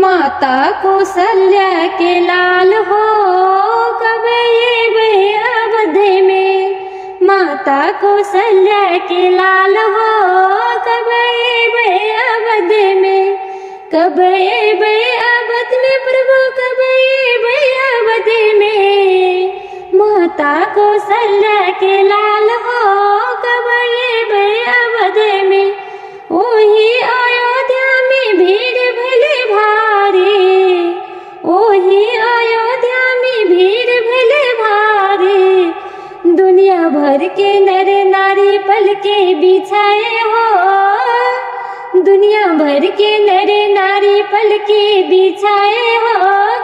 माता कौशल्या के लाल हो कब ये अवध में। माता कौशल्या के लाल हो कब ये अवध में। कब ये अवध में प्रभु कब ये अवध में। माता कौशल्या के लाल हो कब ये अवध में। ओही अयोध्या में भीड़ भले भारी। ओही अयोध्या में भीड़ भले भारी। दुनिया भर के नर नारी पल के बिछाए हो। दुनिया भर के नर नारी पल के बिछाए हो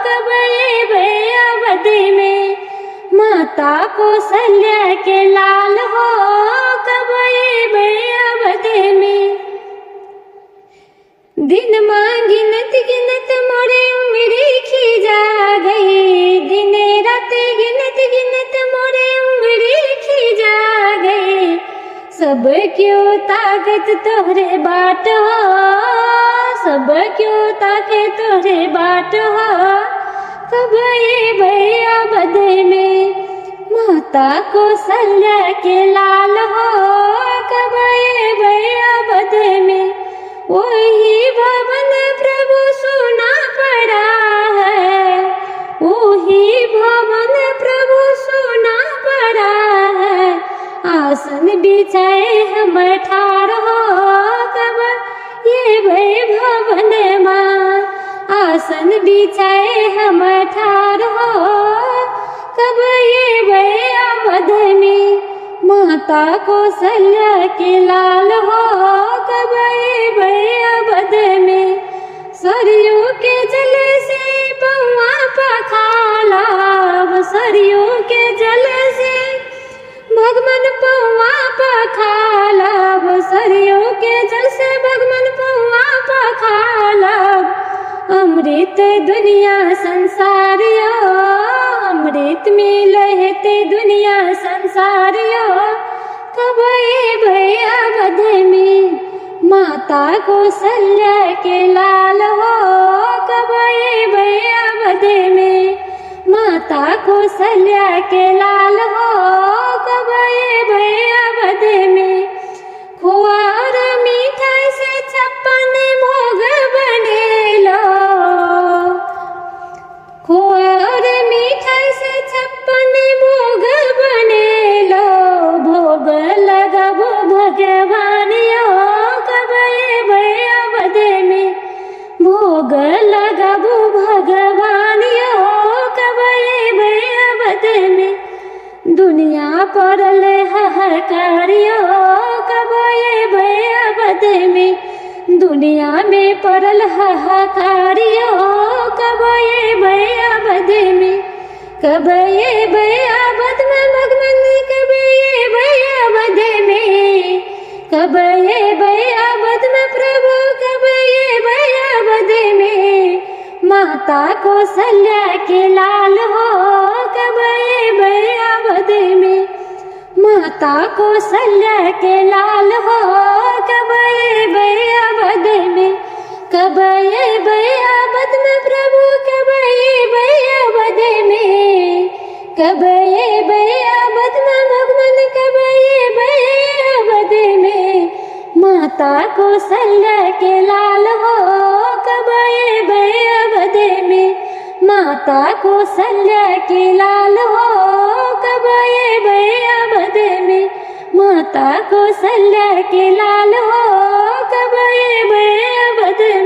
कब ये अवध में। माता कौशल्या के लाल हो कब ये अवध में। दिन मां गिनत गिनत मोरे उंगली खींचा गई। दिन रात गिनत गिनत मोरे उंगली खींचा गई। सब क्यों ताकत तोहरे बाट हो। सब क्यों ताकत तोहरे बाट हो कब ये अवध में। माता कौशल्या के लाल हो कब ये अवध में। वही भवन प्रभु सुना पड़ा है। वही भवन प्रभु सुना पड़ा है। आसन बिछाए हम ठाड़ हो कब ये भवन माँ। आसन बिछाए हम ठाड़ हो कब ये अवध में। माता कौशल्या के लाल हो कब ये अवध में। सरयू के जल से पौआ पखाला। सरयू के जल से भगवान पौआ पखाला। सरयू के जल से भगवान पौआ पखाला। अमृत दुनिया संसारियो। अमृत में लहते दुनिया संसारियो कब ये अवध में। माता कौशल्या के लाल हो कब ये अवध में। माता कौशल्या के लाल हो कब ये अवध में। खोआ और मिठाई से 56 भोग बने लो। खोआ और मिठाई से 56 भोग बने लो। भोग लगाबो भगवान यो कब ये अवध में। भोग लगाबो भगवान यो कब ये अवध में। दुनिया पड़ल हाहाकारियो कब ये अवध में। दुनिया में पड़ल हाहाकारियो कब ये अवध में। कब ये अवध में भगवान कब ये अवध में। कब ये अवध में प्रभु कब ये अवध में। माता कौशल्या के लाल हो कब ये अवध में। माता कौशल्या के लाल हो कब ये अवध में। कब ये अवध में प्रभु कब ये अवध में। कब ये अवध में भगवान कब ये अवध में। माता कौशल्या के लाल हो कब ये अवध में। माता कौशल्या के लाल हो कब ये अवध में। माता कौशल्या के लाल हो